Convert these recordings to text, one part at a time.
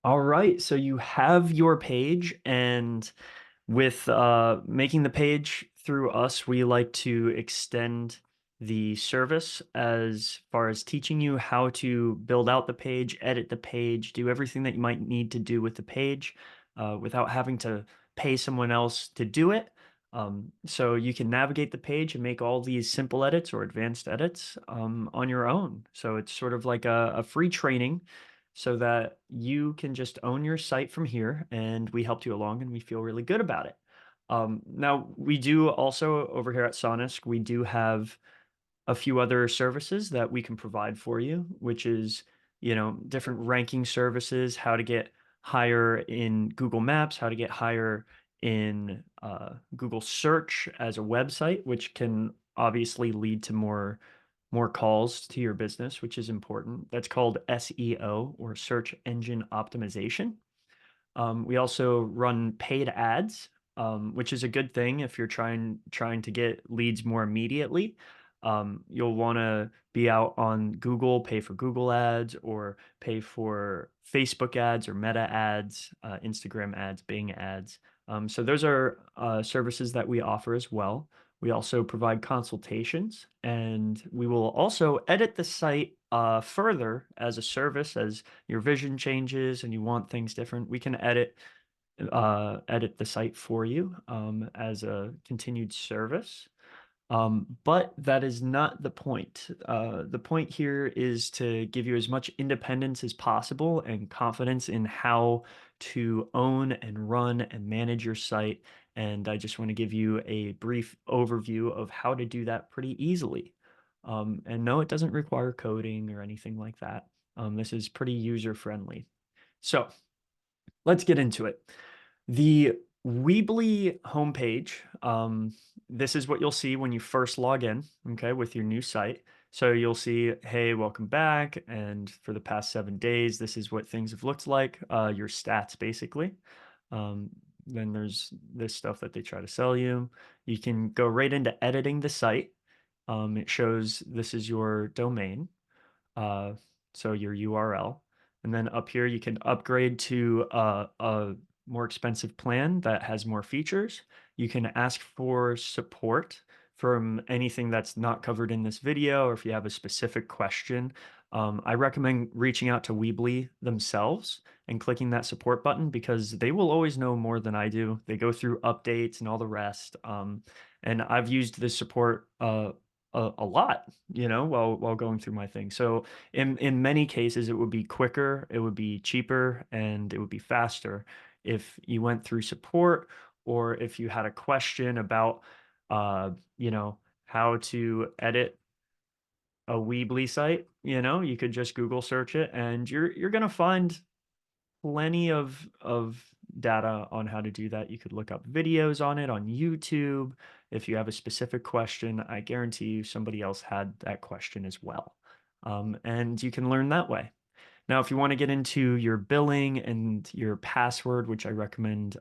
All right, so you have your page, and with making the page through us, we like to extend the service as far as teaching you how to build out the page, edit the page, do everything that you might need to do with the page without having to pay someone else to do it. So you can navigate the page and make all these simple edits or advanced edits on your own. So it's sort of like a free training so that you can just own your site from here, and we helped you along and we feel really good about it. Now we do also over here at Sonisk, we do have a few other services that we can provide for you, which is, different ranking services, how to get higher in Google Maps, how to get higher in Google search as a website, which can obviously lead to more calls to your business, which is important. That's called SEO, or search engine optimization. We also run paid ads, which is a good thing if you're trying to get leads more immediately. You'll want to be out on Google, pay for Google ads, or pay for Facebook ads or Meta ads, Instagram ads, Bing ads. So those are services that we offer as well. We also provide consultations, and we will also edit the site further as a service as your vision changes and you want things different. We can edit the site for you as a continued service. But that is not the point. The point here is to give you as much independence as possible and confidence in how to own and run and manage your site. And I just want to give you a brief overview of how to do that pretty easily. And no, it doesn't require coding or anything like that. This is pretty user friendly. So let's get into it. The Weebly homepage, this is what you'll see when you first log in, okay, with your new site. So you'll see, hey, welcome back. And for the past 7 days, this is what things have looked like, your stats basically. Um, then there's this stuff that they try to sell you. You can go right into editing the site. It shows this is your domain, uh, so your URL. And then up here, you can upgrade to a more expensive plan that has more features. You can ask for support from anything that's not covered in this video, or if you have a specific question. I recommend reaching out to Weebly themselves and clicking that support button because they will always know more than I do. They go through updates and all the rest. And I've used this support a lot, while going through my thing. So in many cases, it would be quicker, it would be cheaper, and it would be faster if you went through support, or if you had a question about, uh, you know, how to edit a Weebly site. You could just Google search it, and you're gonna find plenty of data on how to do that. You could look up videos on it on YouTube. If you have a specific question, I guarantee you somebody else had that question as well. And you can learn that way. Now, if you want to get into your billing and your password, which I recommend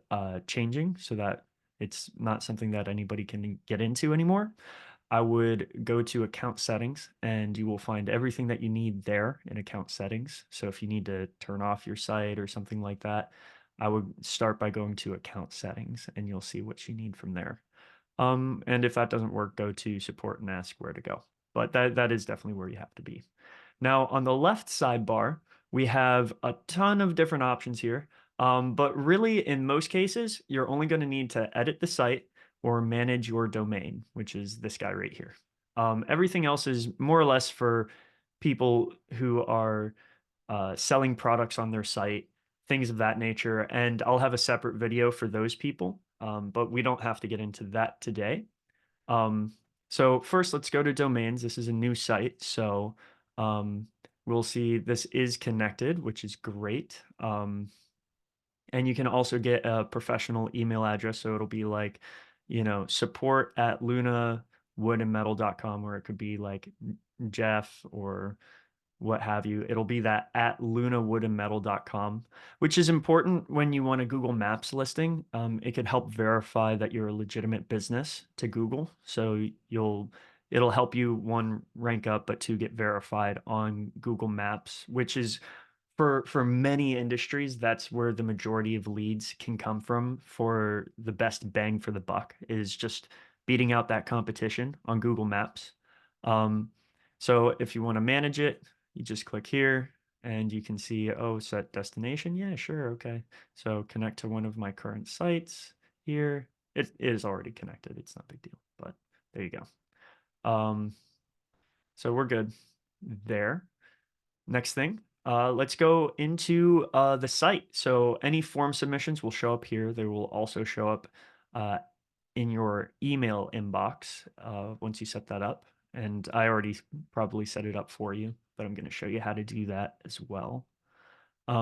changing so that it's not something that anybody can get into anymore, I would go to account settings, and you will find everything that you need there in account settings. So if you need to turn off your site or something like that, I would start by going to account settings, and you'll see what you need from there. And if that doesn't work, go to support and ask where to go. But that is definitely where you have to be. Now, on the left sidebar, we have a ton of different options here. But really, in most cases, you're only going to need to edit the site or manage your domain, which is this guy right here. Everything else is more or less for people who are selling products on their site, things of that nature. And I'll have a separate video for those people, but we don't have to get into that today. Um, so first, let's go to domains. This is a new site, so um, we'll see this is connected, which is great. And you can also get a professional email address, so it'll be like, support at lunawoodandmetal.com, or it could be like Jeff or what have you. It'll be that at lunawoodandmetal.com, which is important when you want a Google Maps listing. It could help verify that you're a legitimate business to Google. So it'll help you, one, rank up, but two, get verified on Google Maps, which is for many industries, that's where the majority of leads can come from for the best bang for the buck is just beating out that competition on Google Maps. Um, so if you want to manage it, you just click here and you can see, oh, set destination. Yeah, sure. Okay. So connect to one of my current sites here. It is already connected. It's not a big deal, but there you go. So we're good there. Next thing, let's go into the site. So any form submissions will show up here. They will also show up uh, in your email inbox once you set that up. And I already probably set it up for you, but I'm going to show you how to do that as well.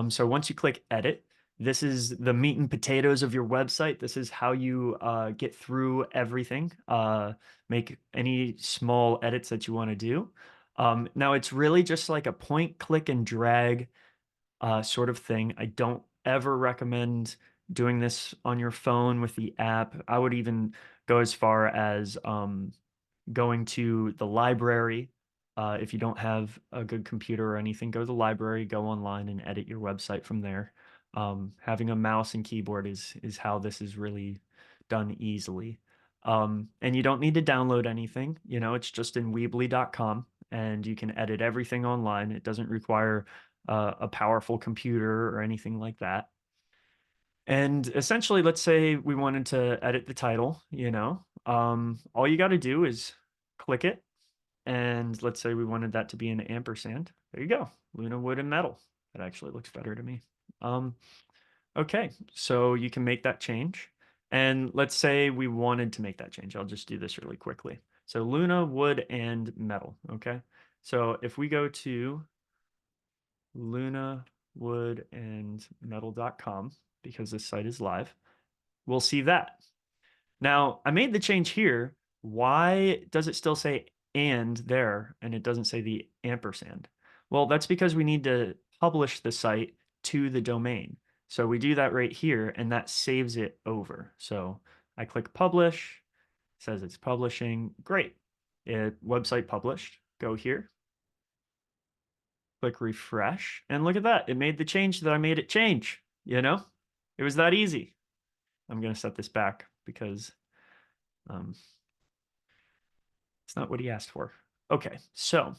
So once you click edit, this is the meat and potatoes of your website. This is how you get through everything, make any small edits that you want to do. Now it's really just like a point, click, and drag sort of thing. I don't ever recommend doing this on your phone with the app. I would even go as far as going to the library. If you don't have a good computer or anything, go to the library, go online and edit your website from there. Having a mouse and keyboard is how this is really done easily. And you don't need to download anything, you know, it's just in weebly.com and you can edit everything online. It doesn't require a powerful computer or anything like that. And essentially, let's say we wanted to edit the title, you know, all you got to do is click it. And let's say we wanted that to be an ampersand. There you go. Luna wood and metal. That actually looks better to me. Um, okay, so you can make that change. And let's say we wanted to make that change. I'll just do this really quickly. So Luna, wood, and metal. Okay. So if we go to lunawoodandmetal.com, because this site is live, we'll see that. Now, I made the change here. Why does it still say and there and it doesn't say the ampersand? Well, that's because we need to publish the site to the domain. So we do that right here and that saves it over. So I click publish, says it's publishing. Great. Website published. Go here, click refresh, and look at that. It made the change that I made it change, you know? It was that easy. I'm going to set this back because um, it's not what he asked for. Okay, so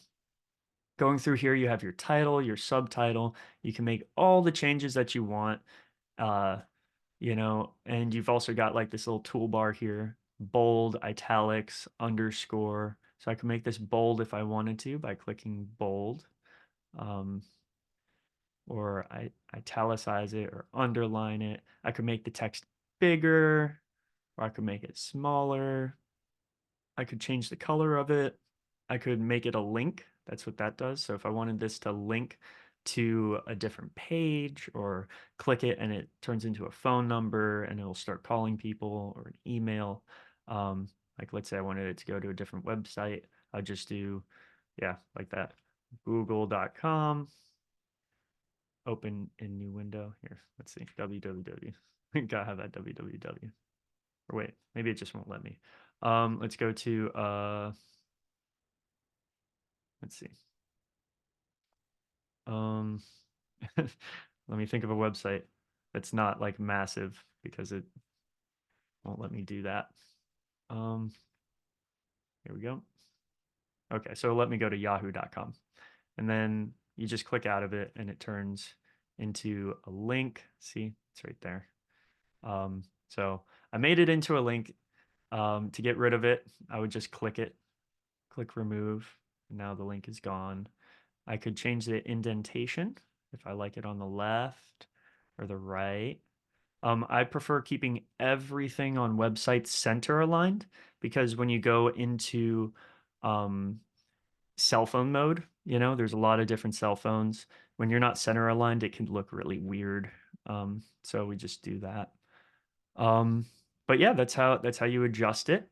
going through here, you have your title, your subtitle. You can make all the changes that you want, uh, you know, and you've also got like this little toolbar here, bold, italics, underscore. So I can make this bold if I wanted to by clicking bold, um, or I italicize it or underline it. I could make the text bigger, or I could make it smaller. I could change the color of it. I could make it a link. That's what that does. So if I wanted this to link to a different page or click it and it turns into a phone number and it'll start calling people or an email. Um, like let's say I wanted it to go to a different website. I'd just do, yeah, like that. Google.com, open in new window. Here, let's see, www. Gotta have that www. Or wait, maybe it just won't let me. Let's go to let's see. Um, let me think of a website that's not like massive because it won't let me do that. Um, here we go. Okay, so let me go to yahoo.com. And then you just click out of it and it turns into a link. See, it's right there. So I made it into a link. To get rid of it, I would just click it, click remove. Now the link is gone. I could change the indentation if I like it on the left or the right. I prefer keeping everything on websites center aligned because when you go into um, cell phone mode, you know, there's a lot of different cell phones. When you're not center aligned, it can look really weird. So we just do that. Um, but yeah, that's how you adjust it.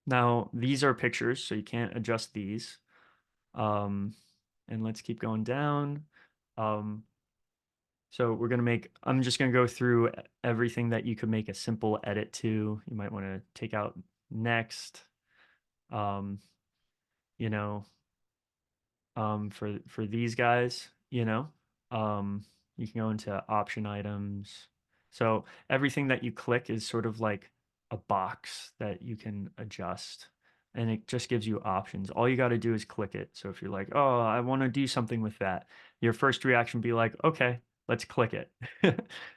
Now these are pictures, so you can't adjust these. Um, and let's keep going down. Um, so we're gonna make, I'm just gonna go through everything that you could make a simple edit to. You might want to take out next, um, you know, for these guys, you know. Um, you can go into option items. So everything that you click is sort of like a box that you can adjust, and it just gives you options. All you got to do is click it. So if you're like, oh, I want to do something with that, your first reaction would be like, okay, let's click it.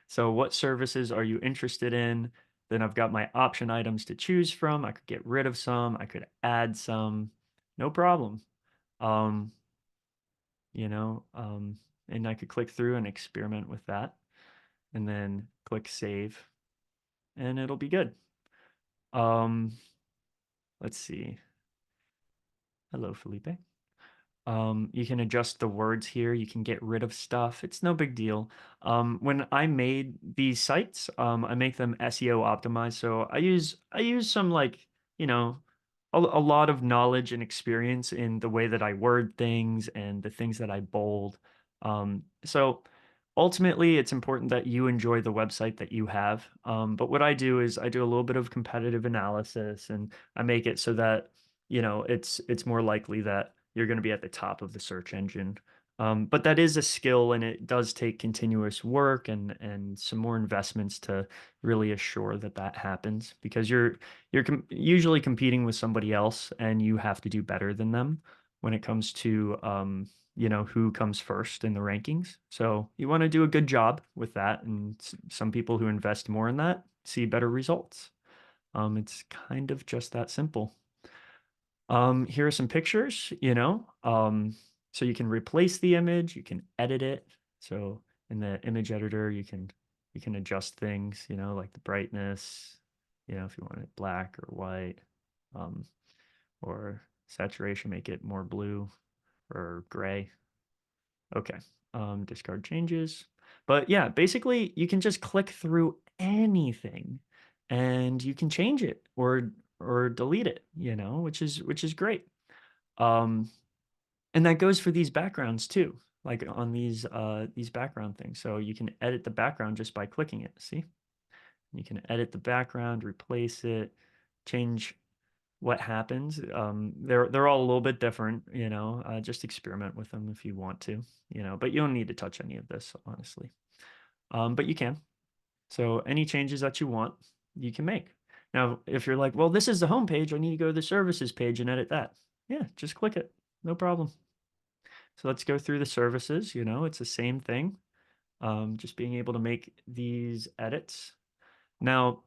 So what services are you interested in? Then I've got my option items to choose from. I could get rid of some, I could add some, no problem. Um, you know, and I could click through and experiment with that and then click save and it'll be good. Um, let's see. Hello, Felipe. You can adjust the words here. You can get rid of stuff. It's no big deal. When I made these sites, I make them SEO optimized. So I use some like, you know, a lot of knowledge and experience in the way that I word things and the things that I bold. So ultimately, it's important that you enjoy the website that you have. But what I do is I do a little bit of competitive analysis and I make it so that, it's more likely that you're going to be at the top of the search engine. But that is a skill, and it does take continuous work and some more investments to really assure that that happens because you're usually competing with somebody else, and you have to do better than them when it comes to who comes first in the rankings. So you want to do a good job with that, and some people who invest more in that see better results. It's kind of just that simple. Here are some pictures, so you can replace the image, you can edit it. So in the image editor, you can adjust things, like the brightness, if you want it black or white, um, or saturation, make it more blue or gray. Okay. Discard changes. But yeah, basically you can just click through anything and you can change it or delete it, which is great. Um, and that goes for these backgrounds too, like on these background things. So you can edit the background just by clicking it. See? You can edit the background, replace it, change what happens. They're all a little bit different, just experiment with them if you want to, but you don't need to touch any of this, honestly. But you can. So any changes that you want, you can make. Now, if you're like, well, this is the home page, I need to go to the services page and edit that. Yeah, just click it. No problem. So let's go through the services. It's the same thing. Just being able to make these edits. Now,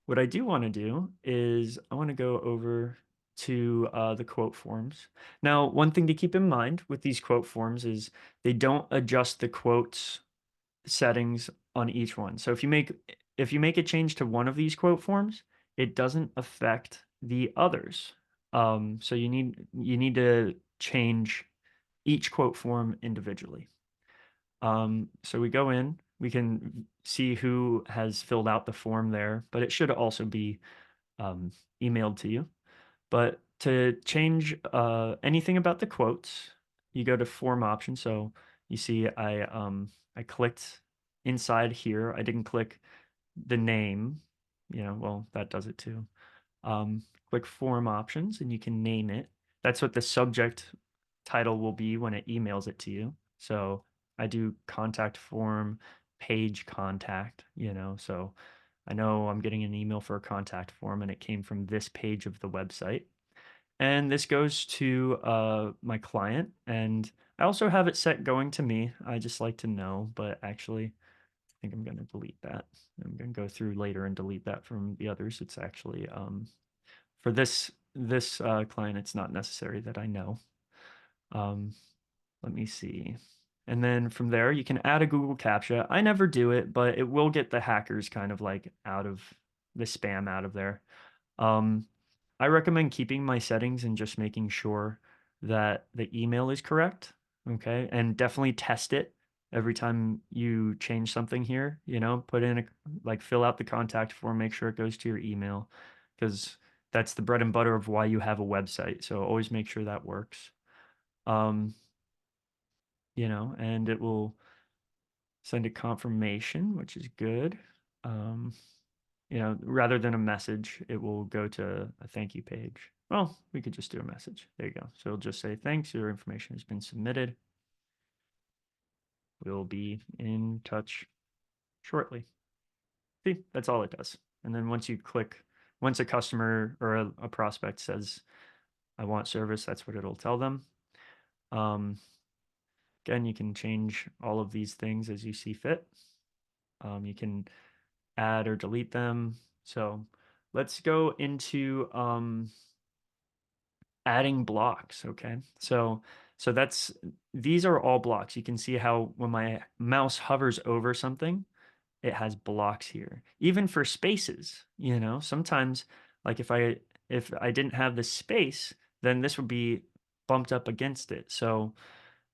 what I do want to do is I want to go over to the quote forms. Now, one thing to keep in mind with these quote forms is they don't adjust the quotes settings on each one. So if you make a change to one of these quote forms, it doesn't affect the others. So you need to change each quote form individually. So we go in, we can see who has filled out the form there, but it should also be um, emailed to you. But to change anything about the quotes, you go to form options. So you see I clicked inside here. I didn't click the name. Well, that does it too. Um, Click form options and you can name it. That's what the subject title will be when it emails it to you. So I do contact form, page contact, so I know I'm getting an email for a contact form and it came from this page of the website. And this goes to my client. And I also have it set going to me. I just like to know, but actually, I think I'm going to delete that. I'm going to go through later and delete that from the others. It's actually for this client, it's not necessary that I know. Um, Let me see. And then from there, you can add a Google CAPTCHA. I never do it, but it will get the hackers kind of like out of the spam out of there. Um, I recommend keeping my settings and just making sure that the email is correct. Okay. And definitely test it every time you change something here, put in like fill out the contact form, make sure it goes to your email because that's the bread and butter of why you have a website. So always make sure that works. Um, and it will send a confirmation, which is good. Um, rather than a message, it will go to a thank you page. Well, we could just do a message. There you go. So it'll just say, thanks, your information has been submitted. We'll be in touch shortly. See, that's all it does. And then once a customer or a prospect says, I want service, that's what it'll tell them. Um, Again, you can change all of these things as you see fit. You can add or delete them. So let's go into adding blocks. Okay. So that's these are all blocks. You can see how when my mouse hovers over something, it has blocks here. Even for spaces, sometimes like if I didn't have this space, then this would be bumped up against it. So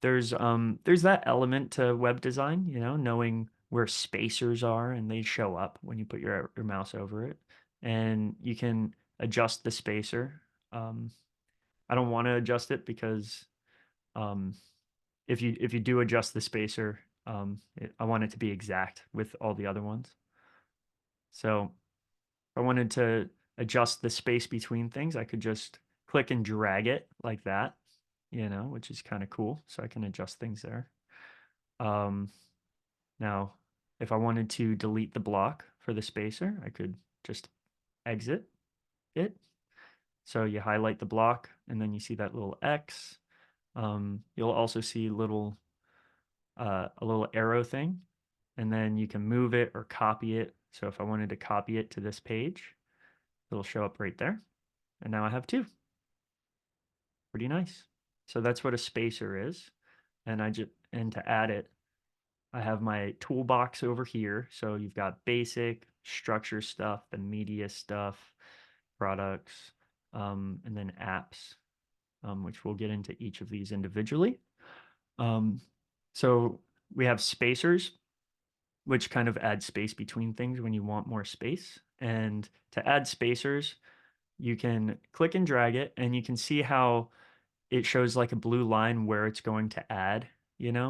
there's that element to web design, knowing where spacers are and they show up when you put your mouse over it. And you can adjust the spacer. Um, I don't want to adjust it because um, if you do adjust the spacer, I want it to be exact with all the other ones. So if I wanted to adjust the space between things, I could just click and drag it like that, which is kind of cool. So I can adjust things there. Um, Now, if I wanted to delete the block for the spacer, I could just exit it. So you highlight the block and then you see that little X. You'll also see a little arrow thing, and then you can move it or copy it. So if I wanted to copy it to this page, it'll show up right there. And now I have two. Pretty nice. So that's what a spacer is. And to add it, I have my toolbox over here. So you've got basic, structure stuff, the media stuff, products, and then apps, which we'll get into each of these individually. Um, so we have spacers, which kind of add space between things when you want more space. And to add spacers, you can click and drag it, and you can see how it shows like a blue line where it's going to add,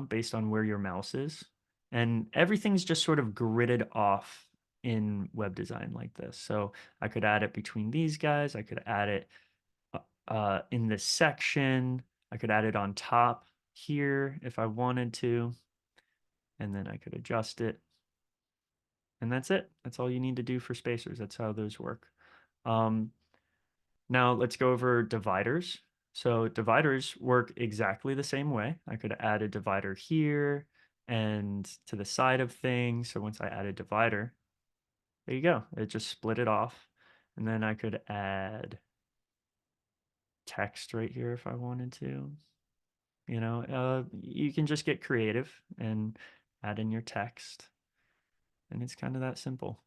based on where your mouse is. And everything's just sort of gridded off in web design like this. So I could add it between these guys. I could add it in this section. I could add it on top here if I wanted to. And then I could adjust it. And that's it. That's all you need to do for spacers. That's how those work. Um, Now let's go over dividers. So dividers work exactly the same way. I could add a divider here and to the side of things. So once I add a divider, there you go. It just split it off. And then I could add text right here if I wanted to. You can just get creative and add in your text. And it's kind of that simple.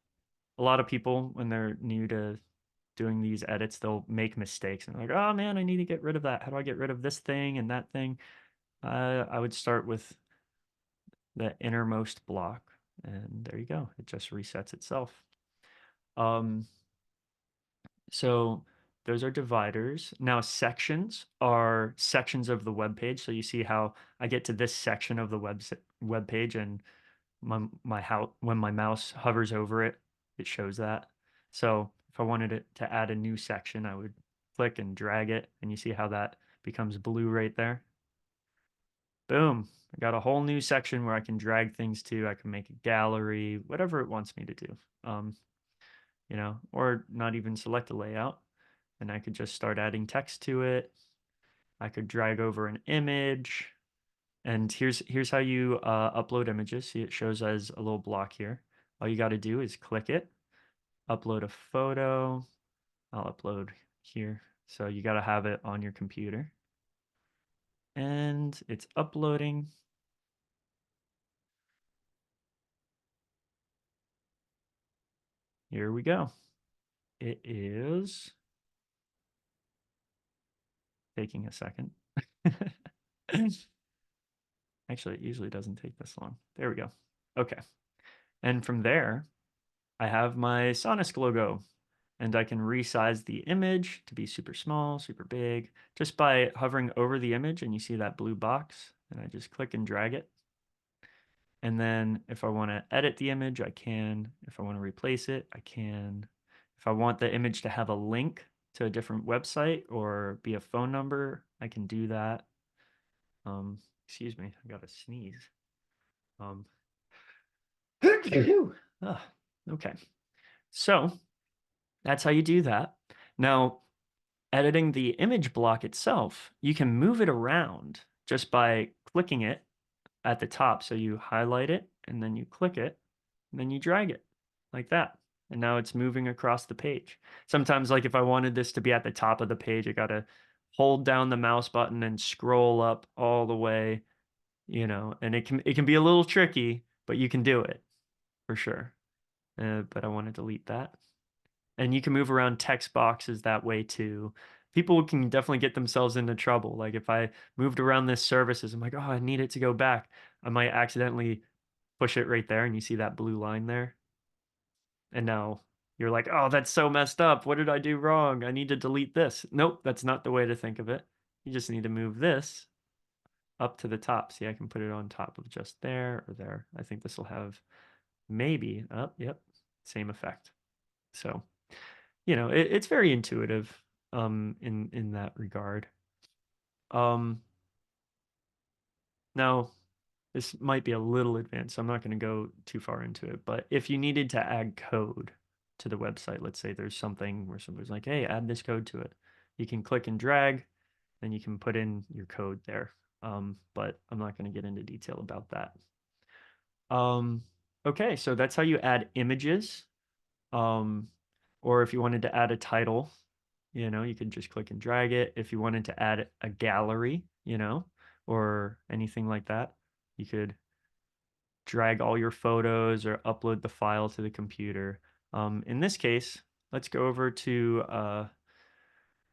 A lot of people, when they're new to doing these edits, they'll make mistakes and like, oh man, I need to get rid of that. How do I get rid of this thing and that thing? I would start with the innermost block, and there you go. It just resets itself. Um, so those are dividers. Now sections are sections of the web page. So you see how I get to this section of the web page, and when my mouse hovers over it, it shows that. So if I wanted it to add a new section, I would click and drag it, and you see how that becomes blue right there. Boom. I got a whole new section where I can drag things to. I can make a gallery, whatever it wants me to do. Or not even select a layout, and I could just start adding text to it. I could drag over an image. And here's how you upload images. See, it shows as a little block here. All you got to do is click it, upload a photo. I'll upload here. So you got to have it on your computer. And it's uploading. Here we go. It is taking a second. Actually, it usually doesn't take this long. There we go. Okay. And from there, I have my Sonisk logo, and I can resize the image to be super small, super big, just by hovering over the image, and you see that blue box, and I just click and drag it. And then if I want to edit the image, I can. If I want to replace it, I can. If I want the image to have a link to a different website or be a phone number, I can do that. Excuse me, I got to sneeze. Um, ah, okay. So that's how you do that. Now, editing the image block itself, you can move it around just by clicking it at the top. So you highlight it and then you click it and then you drag it like that. And now it's moving across the page. Sometimes, like if I wanted this to be at the top of the page, I gotta hold down the mouse button and scroll up all the way, and it can be a little tricky, but you can do it for sure. But I want to delete that. And you can move around text boxes that way too. People can definitely get themselves into trouble. Like if I moved around this services, I'm like, oh, I need it to go back. I might accidentally push it right there, and you see that blue line there. And now you're like, oh, that's so messed up. What did I do wrong? I need to delete this. Nope, that's not the way to think of it. You just need to move this up to the top. See, I can put it on top of just there or there. I think this will have maybe, oh, yep, same effect. So, it's very intuitive in that regard. Um, Now this might be a little advanced, so I'm not going to go too far into it, but if you needed to add code to the website, let's say there's something where somebody's like, hey, add this code to it. You can click and drag, and you can put in your code there. But I'm not going to get into detail about that. Um, okay, so that's how you add images. Um, or if you wanted to add a title, you could just click and drag it. If you wanted to add a gallery, or anything like that, you could drag all your photos or upload the file to the computer. In this case, let's go over to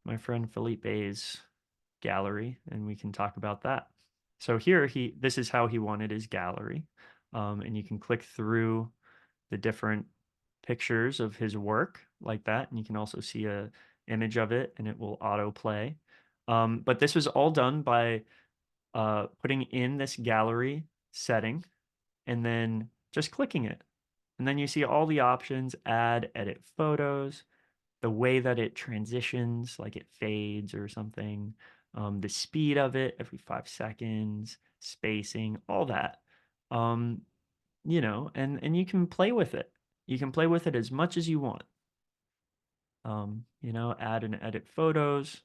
my friend Felipe's gallery and we can talk about that. So here this is how he wanted his gallery. And you can click through the different pictures of his work like that. And you can also see a image of it and it will autoplay. But this was all done by putting in this gallery setting and then just clicking it. And then you see all the options, add, edit photos, the way that it transitions, like it fades or something, the speed of it every 5 seconds, spacing, all that. Um, and you can play with it. You can play with it as much as you want. Add and edit photos.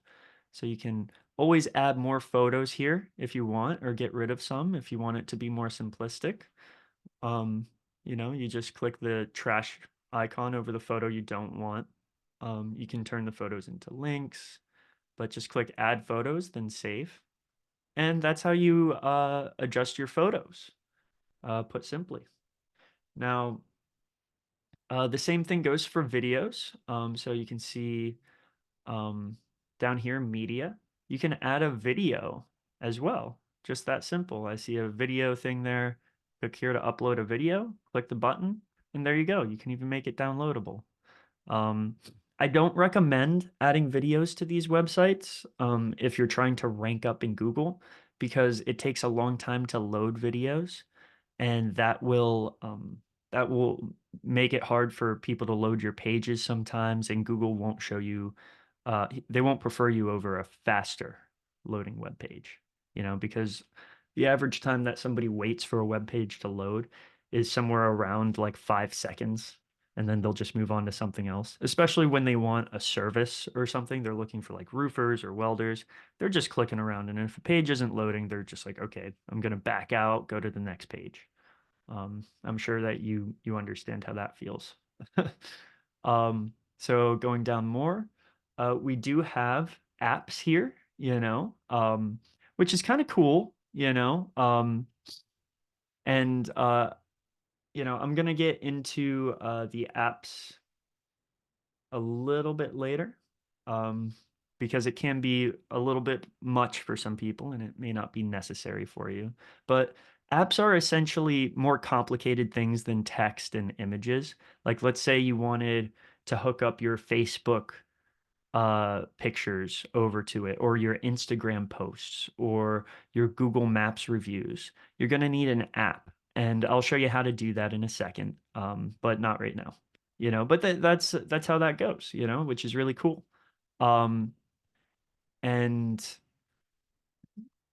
So you can always add more photos here if you want, or get rid of some if you want it to be more simplistic. Um, you just click the trash icon over the photo you don't want. You can turn the photos into links, but just click add photos, then save. And that's how you adjust your photos, put simply. Now, the same thing goes for videos. So you can see um, down here, media, you can add a video as well. Just that simple. I see a video thing there. Click here to upload a video, click the button, and there you go. You can even make it downloadable. Um, I don't recommend adding videos to these websites if you're trying to rank up in Google because it takes a long time to load videos, and that will make it hard for people to load your pages sometimes, and Google won't show you they won't prefer you over a faster loading web page, because the average time that somebody waits for a web page to load is somewhere around like 5 seconds, and then they'll just move on to something else, especially when they want a service or something. They're looking for like roofers or welders. They're just clicking around, and if a page isn't loading, they're just like, okay, I'm going to back out, go to the next page. I'm sure that you understand how that feels. So going down more, we do have apps here, which is kind of cool, and I'm gonna get into the apps a little bit later, um, because it can be a little bit much for some people and it may not be necessary for you. But apps are essentially more complicated things than text and images. Like, let's say you wanted to hook up your Facebook pictures over to it, or your Instagram posts, or your Google Maps reviews. You're going to need an app, and I'll show you how to do that in a second, but not right now. But that's how that goes, which is really cool. Um, and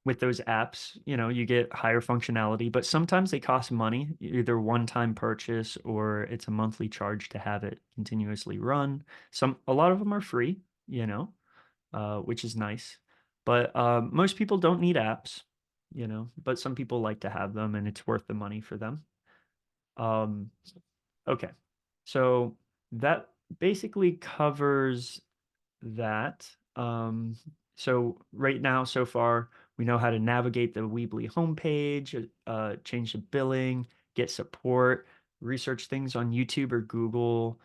with those apps, you get higher functionality, but sometimes they cost money, either one-time purchase or it's a monthly charge to have it continuously run. A lot of them are free, which is nice. But most people don't need apps, but some people like to have them and it's worth the money for them. Um, okay. So that basically covers that. So right now, so far, we know how to navigate the Weebly homepage, change the billing, get support, research things on YouTube or Google,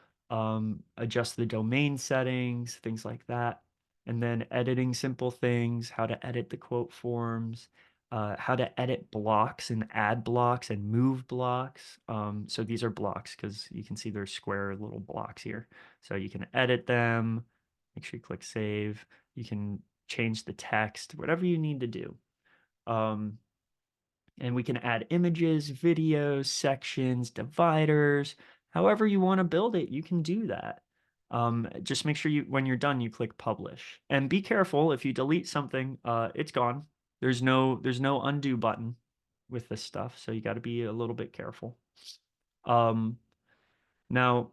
adjust the domain settings, things like that. And then editing simple things, how to edit the quote forms, how to edit blocks and add blocks and move blocks. So these are blocks because you can see they're square little blocks here. So you can edit them. Make sure you click save. You can change the text, whatever you need to do. Um, and we can add images, videos, sections, dividers, however you want to build it, you can do that. Just make sure when you're done, you click publish. And be careful if you delete something, it's gone. There's no undo button with this stuff, so you got to be a little bit careful. Um, Now,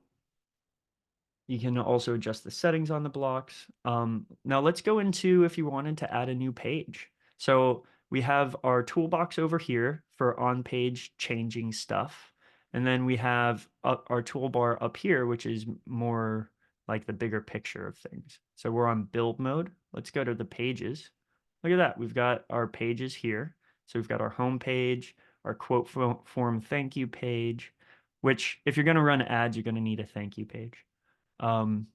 you can also adjust the settings on the blocks. Now let's go into if you wanted to add a new page. So we have our toolbox over here for on-page changing stuff. And then we have our toolbar up here, which is more like the bigger picture of things. So we're on build mode. Let's go to the pages. Look at that. We've got our pages here. So we've got our home page, our quote form thank you page, which if you're going to run ads, you're going to need a thank you page. Um,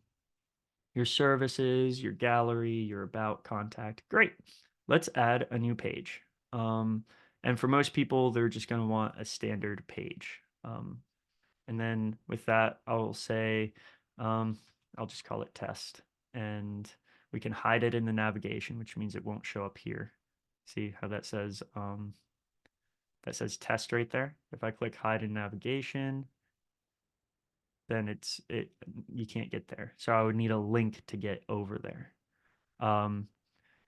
your services, your gallery, your about contact. Great. Let's add a new page. And for most people, they're just going to want a standard page. And then with that, I'll say, I'll just call it test. And we can hide it in the navigation, which means it won't show up here. See how that says test right there? If I click hide in navigation, then you can't get there. So I would need a link to get over there. Um,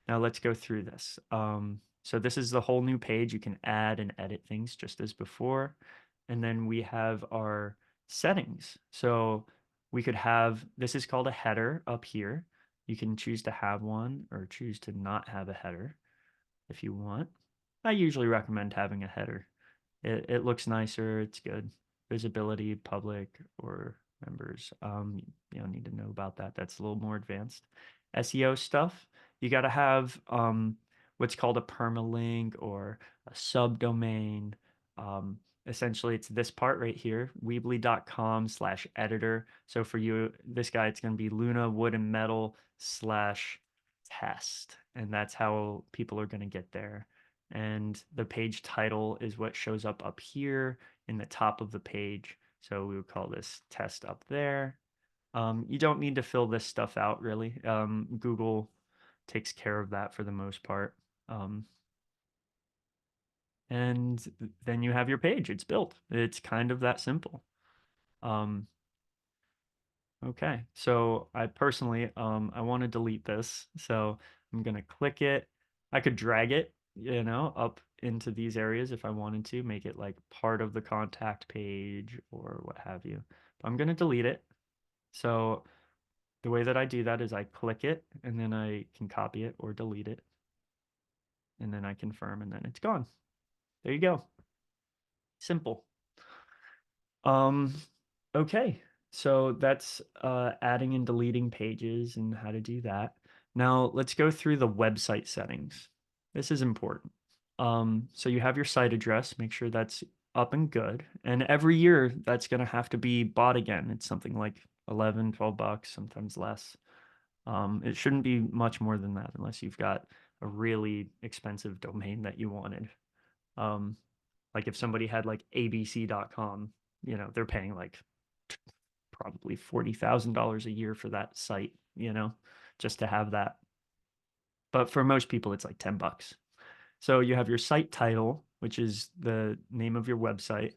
Now let's go through this. So this is the whole new page. You can add and edit things just as before. And then we have our settings. So we could have, this is called a header up here. You can choose to have one or choose to not have a header if you want. I usually recommend having a header. It looks nicer. It's good. Visibility, public, or members. You don't need to know about that. That's a little more advanced. SEO stuff. You got to have what's called a permalink or a subdomain. Essentially, it's this part right here, weebly.com/editor. So for you, this guy, it's going to be Luna Wood and Metal/test. And that's how people are going to get there. And the page title is what shows up here in the top of the page. So we would call this test up there. You don't need to fill this stuff out really. Google takes care of that for the most part. And then you have your page. It's built. It's kind of that simple. Um, okay, so I personally, I want to delete this. So I'm going to click it. I could drag it, up into these areas if I wanted to, make it like part of the contact page or what have you. But I'm going to delete it. So the way that I do that is I click it and then I can copy it or delete it. And then I confirm and then it's gone. There you go. Simple. Um, okay. So that's adding and deleting pages and how to do that. Now let's go through the website settings. This is important. So you have your site address, make sure that's up and good. And every year that's going to have to be bought again. It's something like 11, 12 bucks, sometimes less. It shouldn't be much more than that unless you've got a really expensive domain that you wanted. Um, like if somebody had like abc.com, they're paying like probably $40,000 a year for that site, just to have that. But for most people, it's like 10 bucks. So you have your site title, which is the name of your website.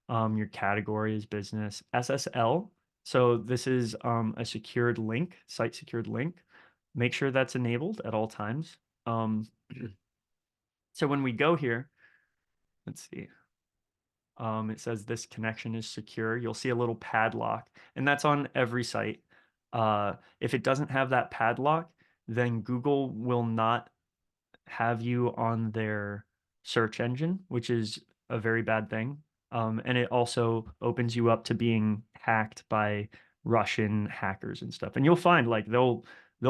Your category is business. SSL. So this is a secured link, site secured link. Make sure that's enabled at all times. Um, So when we go here, let's see. It says this connection is secure. You'll see a little padlock, and that's on every site. If it doesn't have that padlock, then Google will not have you on their search engine, which is a very bad thing. And it also opens you up to being hacked by Russian hackers and stuff. And you'll find like they'll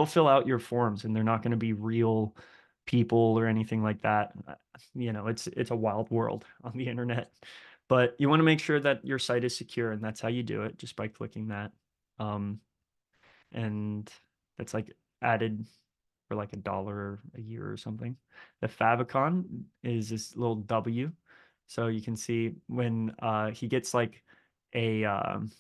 fill out your forms and they're not going to be real people or anything like that. It's a wild world on the internet. But you want to make sure that your site is secure, and that's how you do it, just by clicking that. Um, and that's like added for like $1 a year or something. The favicon is this little W. So you can see when he gets like a um,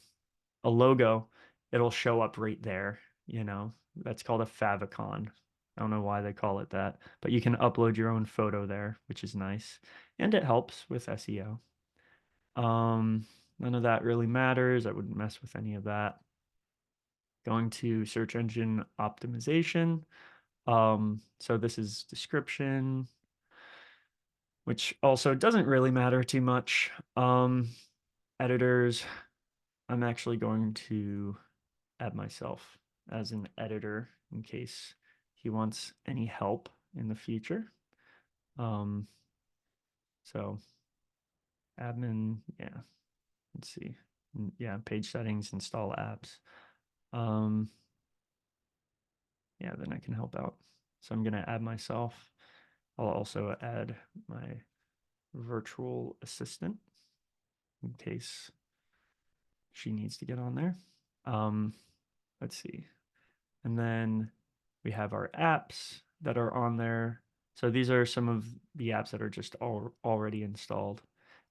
a logo, it'll show up right there. That's called a favicon. I don't know why they call it that, but you can upload your own photo there, which is nice, and it helps with SEO. None of that really matters. I wouldn't mess with any of that. Going to search engine optimization. So this is description, which also doesn't really matter too much. Editors, I'm actually going to add myself as an editor in case he wants any help in the future. Um, so admin, yeah, let's see. Yeah, page settings, install apps. Um, yeah, then I can help out. So I'm going to add myself. I'll also add my virtual assistant in case she needs to get on there. Um, let's see. And then we have our apps that are on there. So these are some of the apps that are just already installed.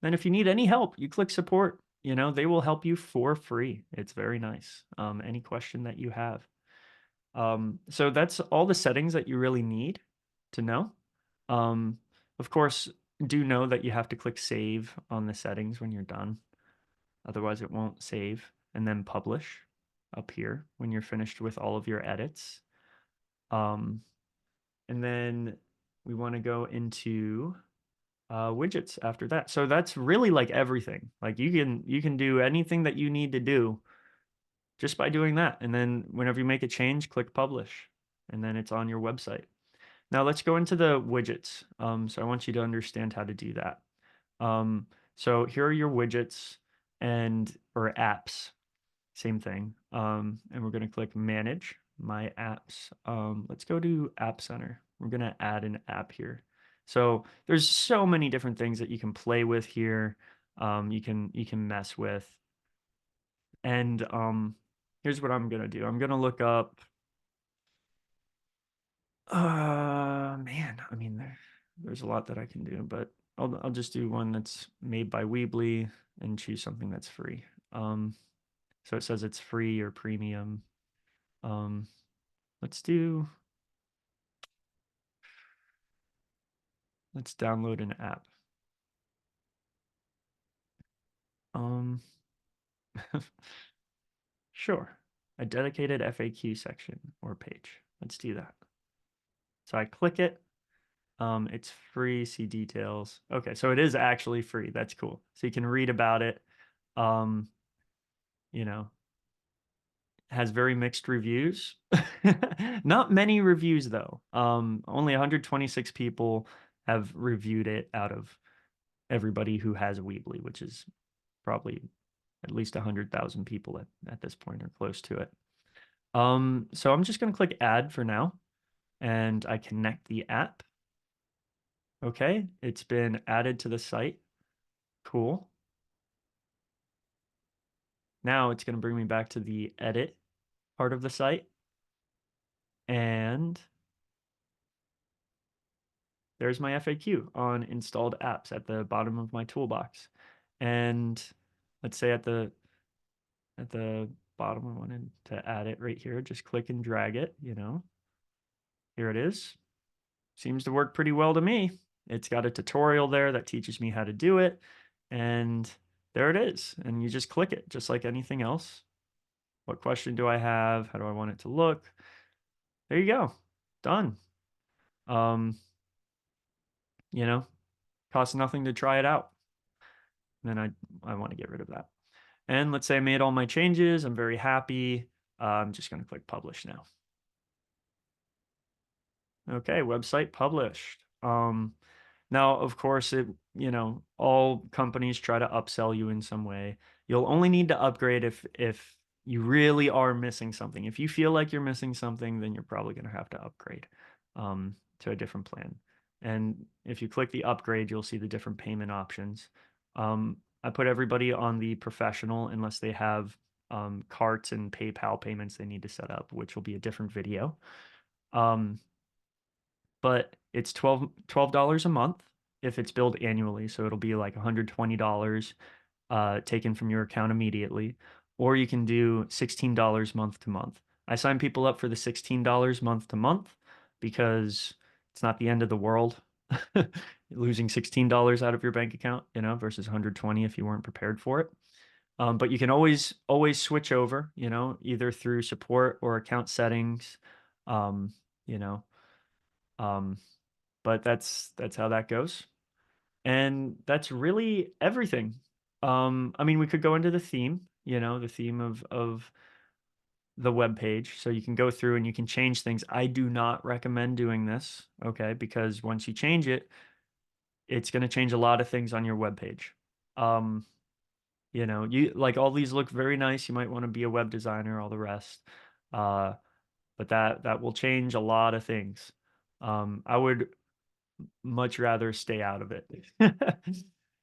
Then if you need any help, you click support. They will help you for free. It's very nice. Any question that you have. So that's all the settings that you really need to know. Um, of course, do know that you have to click save on the settings when you're done. Otherwise, it won't save. And then publish up here when you're finished with all of your edits. Um, and then we want to go into widgets after that. So that's really like everything. Like you can do anything that you need to do just by doing that. And then whenever you make a change, click publish, and then it's on your website. Now let's go into the widgets. So I want you to understand how to do that. So here are your widgets or apps, same thing. And we're going to click manage my apps. Let's go to App Center. We're going to add an app here. So there's so many different things that you can play with here. You can mess with. And here's what I'm going to do. I'm going to look up man, I mean there's a lot that I can do, but I'll just do one that's made by Weebly and choose something that's free. So it says it's free or premium. Um, let's download an app. Um, sure. A dedicated FAQ section or page. Let's do that. So I click it. It's free, see details. Okay, so it is actually free. That's cool. So you can read about it. Um, you know, has very mixed reviews. Not many reviews though. Only 126 people have reviewed it out of everybody who has Weebly, which is probably at least 100,000 people at this point or close to it. So I'm just going to click add for now, and I connect the app. Okay, it's been added to the site. Cool. Now it's going to bring me back to the edit part of the site, and there's my FAQ on installed apps at the bottom of my toolbox. And let's say at the bottom, I wanted to add it right here. Just click and drag it, Here it is. Seems to work pretty well to me. It's got a tutorial there that teaches me how to do it. And there it is. And you just click it, just like anything else. What question do I have? How do I want it to look? There you go. Done. Um, you know, costs nothing to try it out. Then I want to get rid of that. And let's say I made all my changes. I'm very happy. I'm just going to click publish now. Okay, website published. Now, of course, all companies try to upsell you in some way. You'll only need to upgrade if you really are missing something. If you feel like you're missing something, then you're probably going to have to upgrade to a different plan. And if you click the upgrade, you'll see the different payment options. I put everybody on the professional unless they have carts and PayPal payments they need to set up, which will be a different video. But it's $12 a month if it's billed annually. So it'll be like $120 taken from your account immediately. Or you can do $16 month to month. I sign people up for the $16 month to month because it's not the end of the world. Losing $16 out of your bank account, versus 120 if you weren't prepared for it. But you can always switch over, either through support or account settings. Um, you know, um, but that's how that goes. And that's really everything. I mean, we could go into the theme, the theme of the web page. So you can go through and you can change things. I do not recommend doing this, okay? Because once you change it, it's going to change a lot of things on your web page. You like all these look very nice. You might want to be a web designer, all the rest. Uh, but that will change a lot of things. I would much rather stay out of it.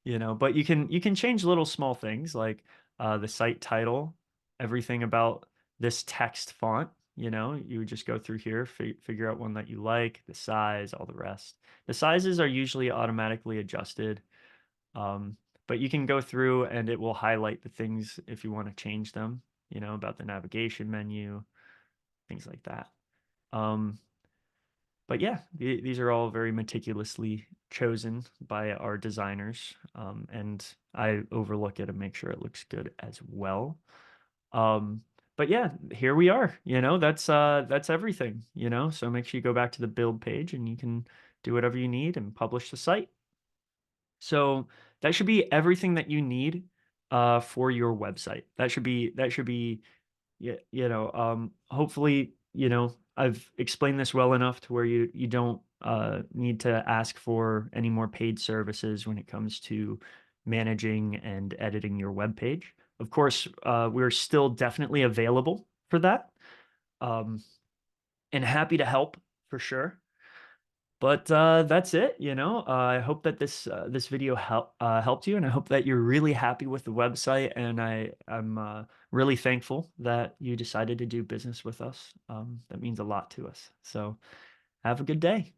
But you can change little small things like the site title, everything about this text font. You would just go through here, figure out one that you like, the size, all the rest. The sizes are usually automatically adjusted, um, but you can go through and it will highlight the things if you want to change them. About the navigation menu, things like that. Um, but yeah, these are all very meticulously chosen by our designers, and I overlook it and make sure it looks good as well. Um, but yeah, here we are. That's everything. So make sure you go back to the build page and you can do whatever you need and publish the site. So that should be everything that you need for your website. That should be yeah, hopefully, I've explained this well enough to where you don't need to ask for any more paid services when it comes to managing and editing your web page. Of course, we're still definitely available for that, um, and happy to help for sure. But that's it. I hope that this video helped you, and I hope that you're really happy with the website. And I'm really thankful that you decided to do business with us. That means a lot to us. So have a good day.